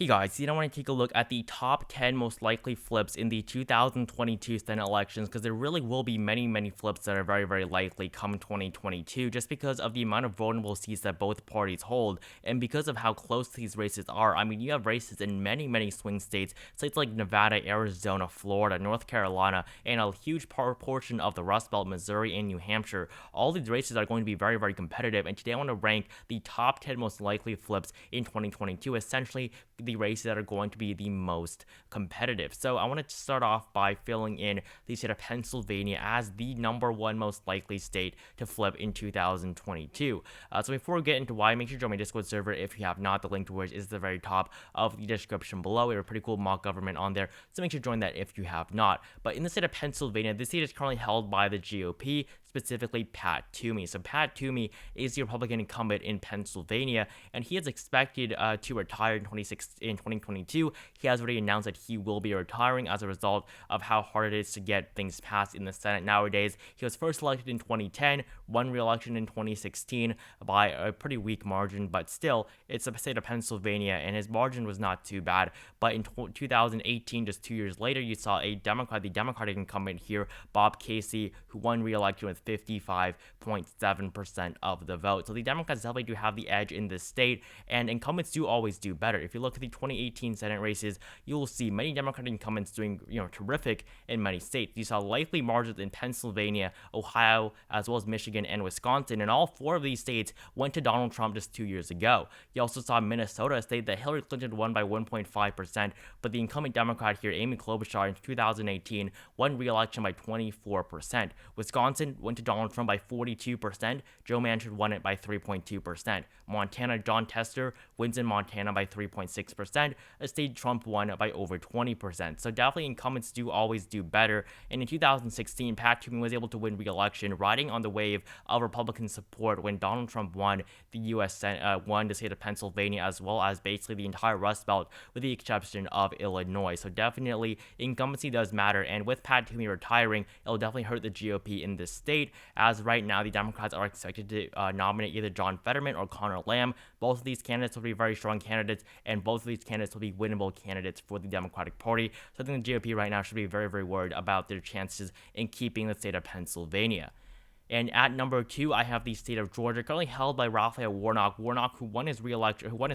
Hey guys, I want to take a look at the top 10 most likely flips in the 2022 Senate elections because there really will be many flips that are very likely come 2022 just because of the amount of vulnerable seats that both parties hold and because of how close these races are. I mean, you have races in many swing states like Nevada, Arizona, Florida, North Carolina, and a huge portion of the Rust Belt, Missouri, and New Hampshire. All these races are going to be very competitive, and today I want to rank the top 10 most likely flips in 2022, essentially the races that are going to be the most competitive. So I want to start off by filling in the state of Pennsylvania as the number one most likely state to flip in 2022. So before we get into why, make sure to join my Discord server if you have not. The link to which is at the very top of the description below. We have a pretty cool mock government on there, so make sure to join that if you have not. But in the state of Pennsylvania, this state is currently held by the GOP, specifically Pat Toomey. So Pat Toomey is the Republican incumbent in Pennsylvania, and he is expected to retire in 2022. He has already announced that he will be retiring as a result of how hard it is to get things passed in the Senate nowadays. He was first elected in 2010, won re-election in 2016 by a pretty weak margin, but still, it's the state of Pennsylvania, and his margin was not too bad. But in 2018, just 2 years later, you saw the Democratic incumbent here, Bob Casey, who won re-election with 55.7% of the vote. So the Democrats definitely do have the edge in this state, and incumbents do always do better. If you look at the 2018 Senate races, you will see many Democratic incumbents doing terrific in many states. You saw likely margins in Pennsylvania, Ohio, as well as Michigan and Wisconsin, and all four of these states went to Donald Trump just 2 years ago. You also saw Minnesota, a state that Hillary Clinton won by 1.5%, but the incumbent Democrat here, Amy Klobuchar, in 2018 won re-election by 24%. Wisconsin went to Donald Trump by 42%. Joe Manchin won it by 3.2%. Montana, John Tester wins in Montana by 3.6%. A state Trump won by over 20%. So definitely incumbents do always do better. And in 2016, Pat Toomey was able to win re-election, riding on the wave of Republican support when Donald Trump won the U.S. Senate, won the state of Pennsylvania, as well as basically the entire Rust Belt, with the exception of Illinois. So definitely incumbency does matter. And with Pat Toomey retiring, it'll definitely hurt the GOP in this state, as right now the Democrats are expected to nominate either John Fetterman or Connor Lamb. Both of these candidates will be very strong candidates, and both of these candidates will be winnable candidates for the Democratic Party. So I think the GOP right now should be very worried about their chances in keeping the state of Pennsylvania. And at number 2, I have the state of Georgia, currently held by Raphael Warnock. Warnock, who won his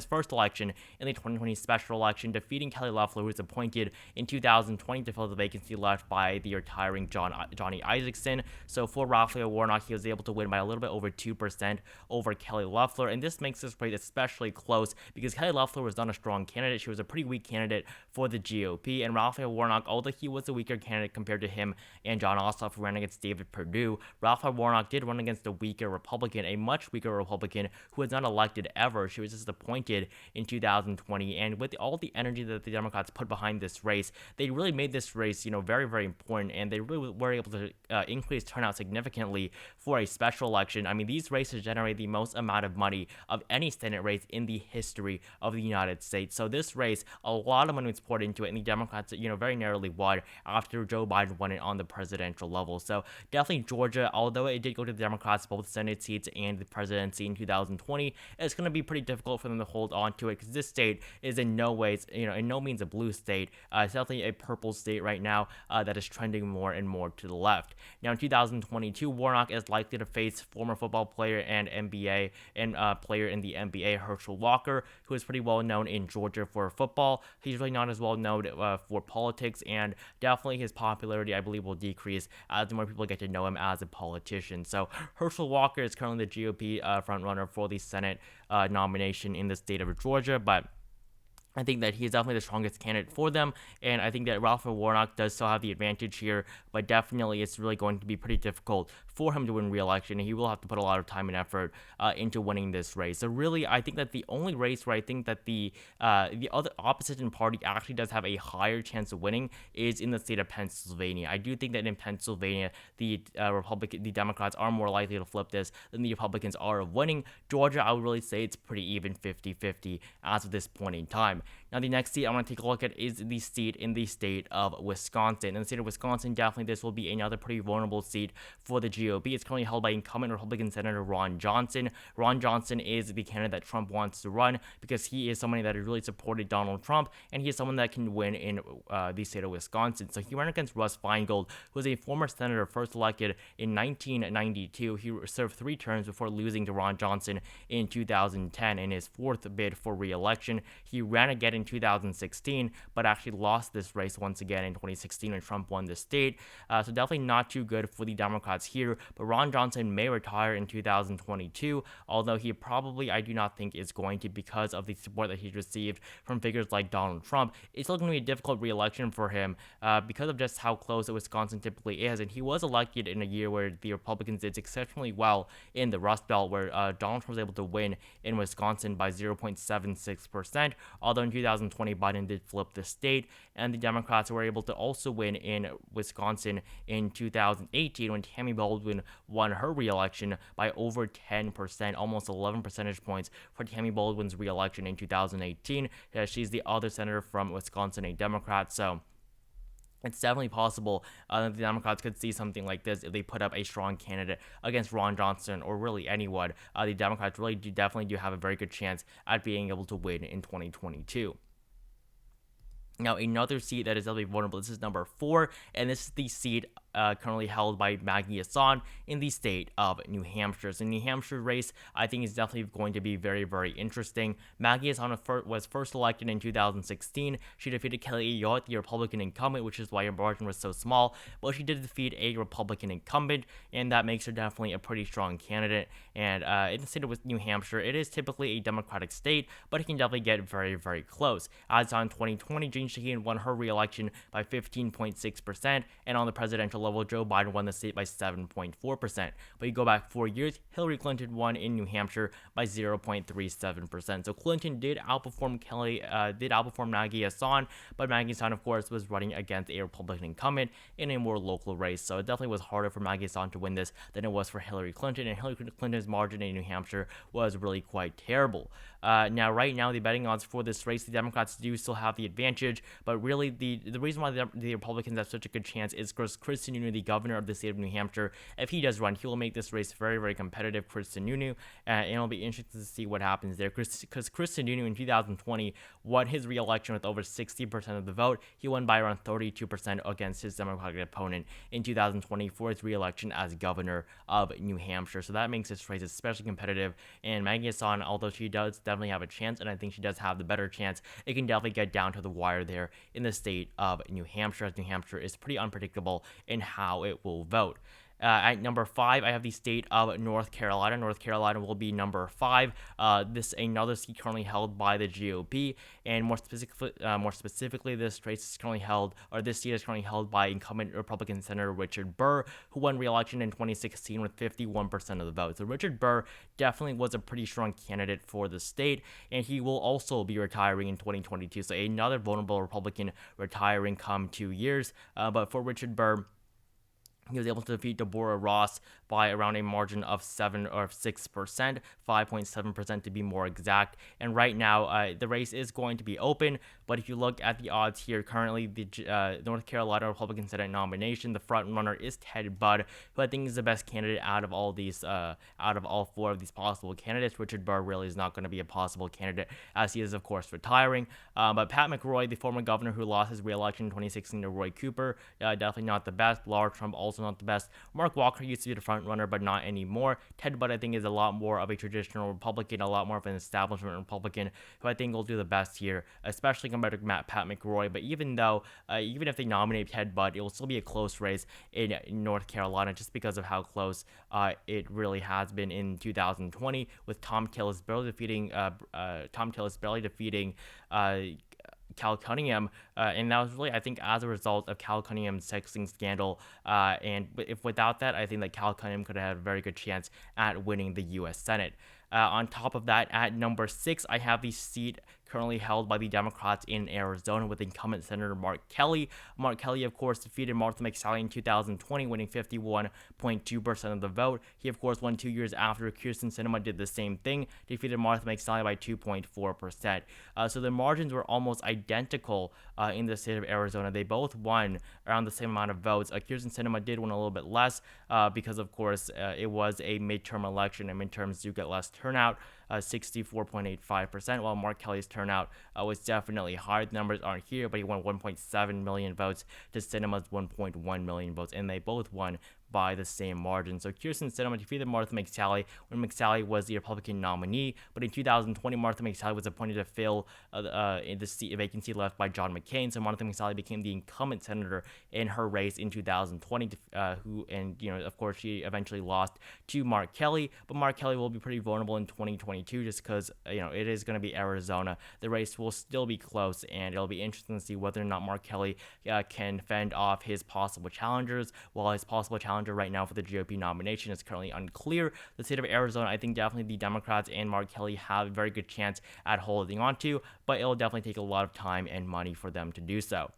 first election in the 2020 special election, defeating Kelly Loeffler, who was appointed in 2020 to fill the vacancy left by the retiring Johnny Isakson. So for Raphael Warnock, he was able to win by a little bit over 2% over Kelly Loeffler, and this makes this race especially close because Kelly Loeffler was not a strong candidate. She was a pretty weak candidate for the GOP, and Raphael Warnock, although he was a weaker candidate compared to him and Jon Ossoff, who ran against David Perdue, Raphael Warnock did run against a weaker Republican, a much weaker Republican who was not elected ever. She was just appointed in 2020, and with all the energy that the Democrats put behind this race, they really made this race, very important, and they really were able to increase turnout significantly for a special election. I mean, these races generate the most amount of money of any Senate race in the history of the United States. So this race, a lot of money was poured into it, and the Democrats, very narrowly won after Joe Biden won it on the presidential level. So definitely Georgia, although it did go to the Democrats, both Senate seats and the presidency in 2020, it's going to be pretty difficult for them to hold on to it because this state is in no means a blue state. It's definitely a purple state right now that is trending more and more to the left. Now in 2022, Warnock is likely to face former football player and player in the NBA, Herschel Walker, who is pretty well known in Georgia for football. He's really not as well known for politics, and definitely his popularity, I believe, will decrease as more people get to know him as a politician. So Herschel Walker is currently the GOP frontrunner for the Senate nomination in the state of Georgia, but I think that he's definitely the strongest candidate for them, and I think that Raphael Warnock does still have the advantage here, but definitely it's really going to be pretty difficult for him to win re-election, and he will have to put a lot of time and effort into winning this race. So really, I think that the only race where I think that the other opposition party actually does have a higher chance of winning is in the state of Pennsylvania. I do think that in Pennsylvania, the Democrats are more likely to flip this than the Republicans are of winning. Georgia, I would really say it's pretty even 50-50 as of this point in time. Now, the next seat I want to take a look at is the seat in the state of Wisconsin. In the state of Wisconsin, definitely this will be another pretty vulnerable seat for the GOP. It's currently held by incumbent Republican Senator Ron Johnson. Ron Johnson is the candidate that Trump wants to run because he is somebody that has really supported Donald Trump, and he is someone that can win in the state of Wisconsin. So he ran against Russ Feingold, who was a former senator first elected in 1992. He served 3 terms before losing to Ron Johnson in 2010 in his 4th bid for re-election. He ran again in 2016, but actually lost this race once again in 2016 when Trump won the state. So definitely not too good for the Democrats here, but Ron Johnson may retire in 2022, although he probably, I do not think, is going to because of the support that he's received from figures like Donald Trump. It's still going to be a difficult re-election for him because of just how close Wisconsin typically is, and he was elected in a year where the Republicans did exceptionally well in the Rust Belt, where Donald Trump was able to win in Wisconsin by 0.76%, although in 2020 Biden did flip the state, and the Democrats were able to also win in Wisconsin in 2018 when Tammy Baldwin won her re-election by over 10%, almost 11 percentage points for Tammy Baldwin's re-election in 2018. She's the other senator from Wisconsin, a Democrat, so it's definitely possible that the Democrats could see something like this if they put up a strong candidate against Ron Johnson or really anyone. The Democrats really definitely do have a very good chance at being able to win in 2022. Now, another seat that is definitely vulnerable, this is number 4, and this is the seat currently held by Maggie Hassan in the state of New Hampshire. So, the New Hampshire race, I think, is definitely going to be very, very interesting. Maggie Hassan was first elected in 2016. She defeated Kelly Ayotte, the Republican incumbent, which is why her margin was so small, but she did defeat a Republican incumbent, and that makes her definitely a pretty strong candidate. And in the state of New Hampshire, it is typically a Democratic state, but it can definitely get very, very close. As on 2020, Jane Shaheen won her re-election by 15.6%, and on the presidential level, Joe Biden won the state by 7.4%. But you go back 4 years, Hillary Clinton won in New Hampshire by 0.37%. So Clinton did outperform Maggie Hassan, but Maggie Hassan, of course, was running against a Republican incumbent in a more local race. So it definitely was harder for Maggie Hassan to win this than it was for Hillary Clinton, and Hillary Clinton's margin in New Hampshire was really quite terrible. Now, right now, the betting odds for this race, the Democrats do still have the advantage, but really the reason why the Republicans have such a good chance is because Chris Sununu, the governor of the state of New Hampshire, if he does run, he will make this race very, very competitive, Chris Sununu, and it'll be interesting to see what happens there, because Chris Sununu in 2020 won his re-election with over 60% of the vote. He won by around 32% against his Democratic opponent in 2020 for his re-election as governor of New Hampshire. So that makes this race especially competitive, and Maggie Hassan, although she does definitely have a chance, and I think she does have the better chance, it can definitely get down to the wire there in the state of New Hampshire, as New Hampshire is pretty unpredictable in how it will vote. At number 5, I have the state of North Carolina. North Carolina will be number 5. This another seat currently held by the GOP, and more specifically, this race is currently held, or this seat is currently held by incumbent Republican Senator Richard Burr, who won re-election in 2016 with 51% of the vote. So Richard Burr definitely was a pretty strong candidate for the state, and he will also be retiring in 2022. So another vulnerable Republican retiring come 2 years. But for Richard Burr, he was able to defeat Deborah Ross by around a margin of 7 or 6%, 5.7% to be more exact. And right now, the race is going to be open. But if you look at the odds here, currently the North Carolina Republican Senate nomination, the front runner is Ted Budd, who I think is the best candidate out of all 4 of these possible candidates. Richard Burr really is not going to be a possible candidate, as he is, of course, retiring. But Pat McCrory, the former governor who lost his re-election in 2016 to Roy Cooper, definitely not the best. Laura Trump also not the best. Mark Walker used to be the front runner, but not anymore. Ted Budd, I think, is a lot more of a traditional Republican, a lot more of an establishment Republican, who I think will do the best here, especially compared to Pat McCrory. But even if they nominate Ted Budd, it will still be a close race in North Carolina, just because of how close it really has been in 2020, with Tom Tillis barely defeating Cal Cunningham, and that was really, I think, as a result of Cal Cunningham's sexting scandal, and if without that, I think that Cal Cunningham could have had a very good chance at winning the U.S. Senate. On top of that, at number 6, I have the seat currently held by the Democrats in Arizona with incumbent Senator Mark Kelly. Mark Kelly, of course, defeated Martha McSally in 2020, winning 51.2% of the vote. He, of course, won 2 years after. Kyrsten Sinema did the same thing, defeated Martha McSally by 2.4%. So the margins were almost identical in the state of Arizona. They both won around the same amount of votes. Kyrsten Sinema did win a little bit less because, of course, it was a midterm election, and midterms do get less turnout. 64.85%, while Mark Kelly's turnout was definitely higher. The numbers aren't here, but he won 1.7 million votes to Sinema's 1.1 million votes, and they both won by the same margin. So Kyrsten Sinema defeated Martha McSally when McSally was the Republican nominee, but in 2020, Martha McSally was appointed to fill the vacancy left by John McCain. So Martha McSally became the incumbent senator in her race in 2020, of course, she eventually lost to Mark Kelly, but Mark Kelly will be pretty vulnerable in 2022 just because, it is going to be Arizona. The race will still be close, and it'll be interesting to see whether or not Mark Kelly can fend off his possible challengers, while his possible challenger right now for the GOP nomination is currently unclear. The state of Arizona, I think definitely the Democrats and Mark Kelly have a very good chance at holding on to, but it'll definitely take a lot of time and money for them to do so.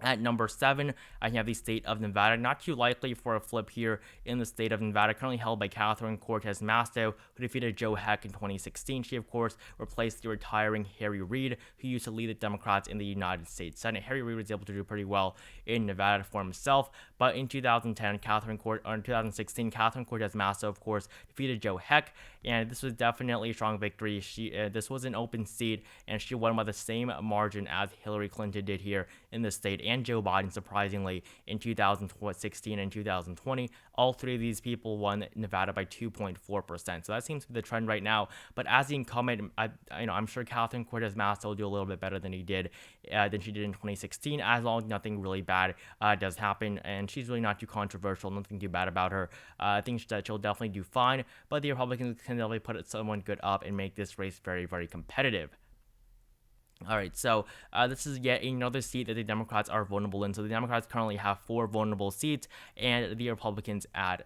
At number 7, I have the state of Nevada. Not too likely for a flip here in the state of Nevada, currently held by Catherine Cortez Masto, who defeated Joe Heck in 2016. She, of course, replaced the retiring Harry Reid, who used to lead the Democrats in the United States Senate. Harry Reid was able to do pretty well in Nevada for himself, but in 2016, Catherine Cortez Masto, of course, defeated Joe Heck, and this was definitely a strong victory. This was an open seat, and she won by the same margin as Hillary Clinton did here in the state, and Joe Biden, surprisingly, in 2016 and 2020. All three of these people won Nevada by 2.4%. So that seems to be the trend right now. But as the incumbent, I'm sure Catherine Cortez Masto will do a little bit better than she did in 2016, as long as nothing really bad does happen. And she's really not too controversial, nothing too bad about her. I think that she'll definitely do fine. But the Republicans can definitely put someone good up and make this race very, very competitive. All right, so this is yet another seat that the Democrats are vulnerable in. So the Democrats currently have 4 vulnerable seats, and the Republicans at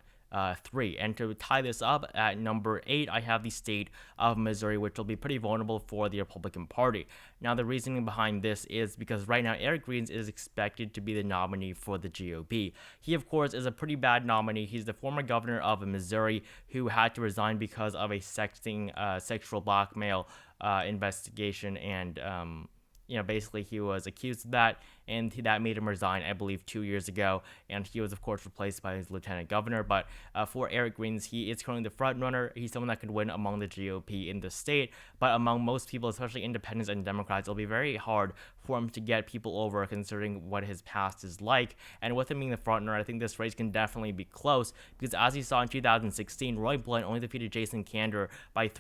3. And to tie this up, at number 8, I have the state of Missouri, which will be pretty vulnerable for the Republican Party. Now, the reasoning behind this is because right now Eric Greens is expected to be the nominee for the GOP. He, of course, is a pretty bad nominee. He's the former governor of Missouri who had to resign because of a sexual blackmail investigation, and basically he was accused of that, and that made him resign, I believe, 2 years ago, and he was, of course, replaced by his lieutenant governor. But for Eric Greens, he is currently the front runner. He's someone that could win among the GOP in the state, but among most people, especially independents and Democrats, it'll be very hard for him to get people over, considering what his past is like. And with him being the front runner, I think this race can definitely be close, because as you saw in 2016, Roy Blunt only defeated Jason Kander by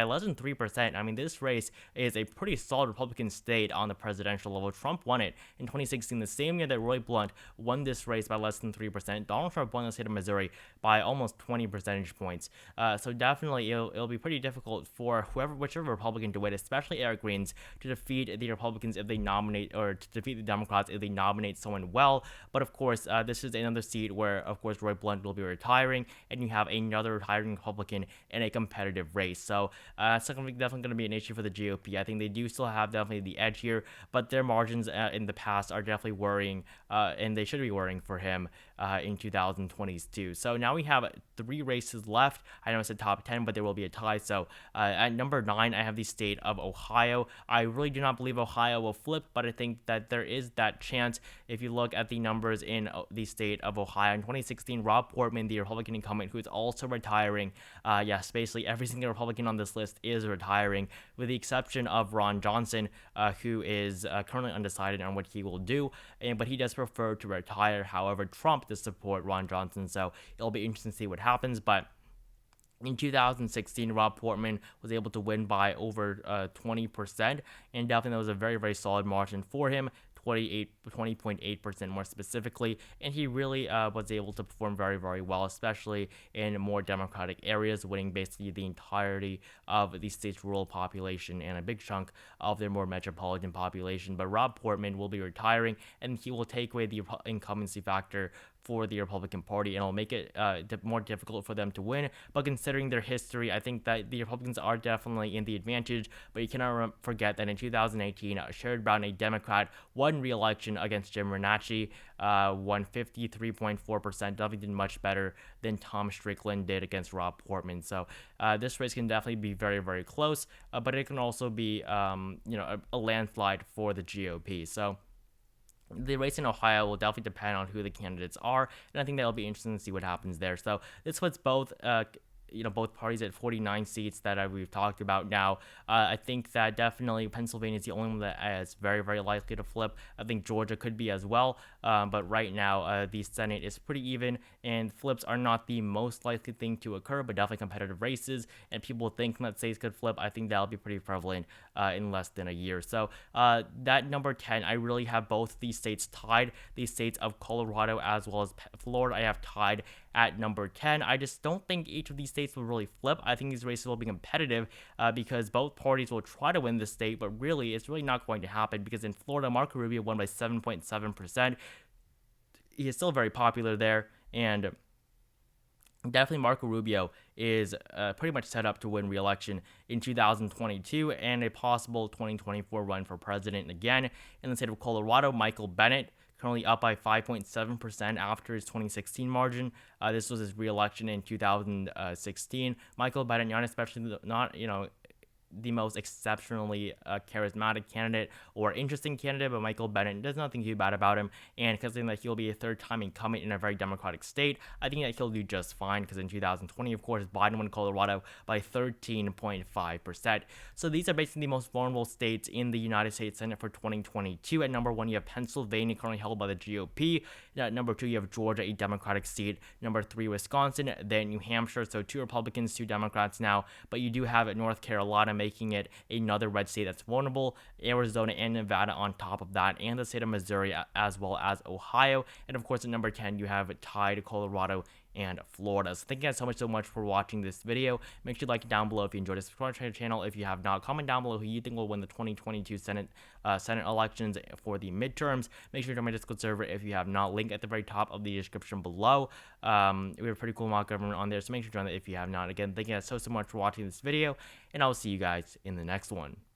less than 3%. I mean, this race is a pretty solid Republican state on the presidential level. Trump won it in 2016, the same year that Roy Blunt won this race by less than 3%. Donald Trump won the state of Missouri by almost 20 percentage points. So definitely it'll be pretty difficult for whichever Republican to win, especially Eric Greens, to defeat the Republicans if they nominate, or to defeat the Democrats if they nominate someone well. But of course, this is another seat where, of course, Roy Blunt will be retiring, and you have another retiring Republican in a competitive race. So it's definitely going to be an issue for the GOP. I think they do still have definitely the edge here, but their margins in the past are definitely worrying, and they should be worrying for him in 2022. So now we have 3 races left. I know it's a top 10, but there will be a tie. So at number 9, I have the state of Ohio. I really do not believe Ohio will flip, but I think that there is that chance. If you look at the numbers in the state of Ohio in 2016, Rob Portman, the Republican incumbent, who is also retiring, yes, basically every single Republican on this list is retiring, with the exception of Ron Johnson, who is currently undecided on what he will do, but he does prefer to retire. However, Trump does support Ron Johnson, so it'll be interesting to see what happens. But in 2016, Rob Portman was able to win by over 20%, and definitely that was a very, very solid margin for him. 20.8% more specifically, and he really was able to perform very, very well, especially in more Democratic areas, winning basically the entirety of the state's rural population and a big chunk of their more metropolitan population. But Rob Portman will be retiring, and he will take away the incumbency factor for the Republican Party, and it'll make it more difficult for them to win. But considering their history, I think that the Republicans are definitely in the advantage. But you cannot forget that in 2018, Sherrod Brown, a Democrat, won re-election against Jim Renacci, won 53.4%. Definitely did much better than Tom Strickland did against Rob Portman. So this race can definitely be very, very close, but it can also be, a landslide for the GOP. So the race in Ohio will definitely depend on who the candidates are, and I think that'll be interesting to see what happens there. So this puts both both parties at 49 seats that we've talked about now. I think that definitely Pennsylvania is the only one that is very, very likely to flip. I think Georgia could be as well, but right now the Senate is pretty even, and flips are not the most likely thing to occur, but definitely competitive races, and people think that states could flip. I think that'll be pretty prevalent in less than a year. So that number 10, I really have both these states tied. These states of Colorado as well as Florida, I have tied at number 10. I just don't think each of these states will really flip. I think these races will be competitive because both parties will try to win the state, but really, it's really not going to happen because in Florida, Marco Rubio won by 7.7%. He is still very popular there, and definitely Marco Rubio is pretty much set up to win re-election in 2022 and a possible 2024 run for president again. In the state of Colorado, Michael Bennet currently up by 5.7% after his 2016 margin. This was his re-election in 2016. Michael Bennet, not the most exceptionally charismatic candidate or interesting candidate, but Michael Bennet, there's nothing too bad about him. And considering that he'll be a third-time incumbent in a very Democratic state, I think that he'll do just fine because in 2020, of course, Biden won Colorado by 13.5%. So these are basically the most vulnerable states in the United States Senate for 2022. At number 1, you have Pennsylvania, currently held by the GOP. At number 2, you have Georgia, a Democratic seat. Number 3, Wisconsin, then New Hampshire. So 2 Republicans, 2 Democrats now. But you do have North Carolina making it another red state that's vulnerable, Arizona and Nevada on top of that, and the state of Missouri as well as Ohio. And of course at number 10 you have tied Colorado and Florida. So thank you guys so much for watching this video. Make sure to like it down below if you enjoyed it. Subscribe to the channel if you have not. Comment down below who you think will win the 2022 Senate elections for the midterms. Make sure to join my Discord server if you have not. Link at the very top of the description below. We have a pretty cool mock government on there, so make sure to join that if you have not. Again, thank you guys so much for watching this video, and I'll see you guys in the next one.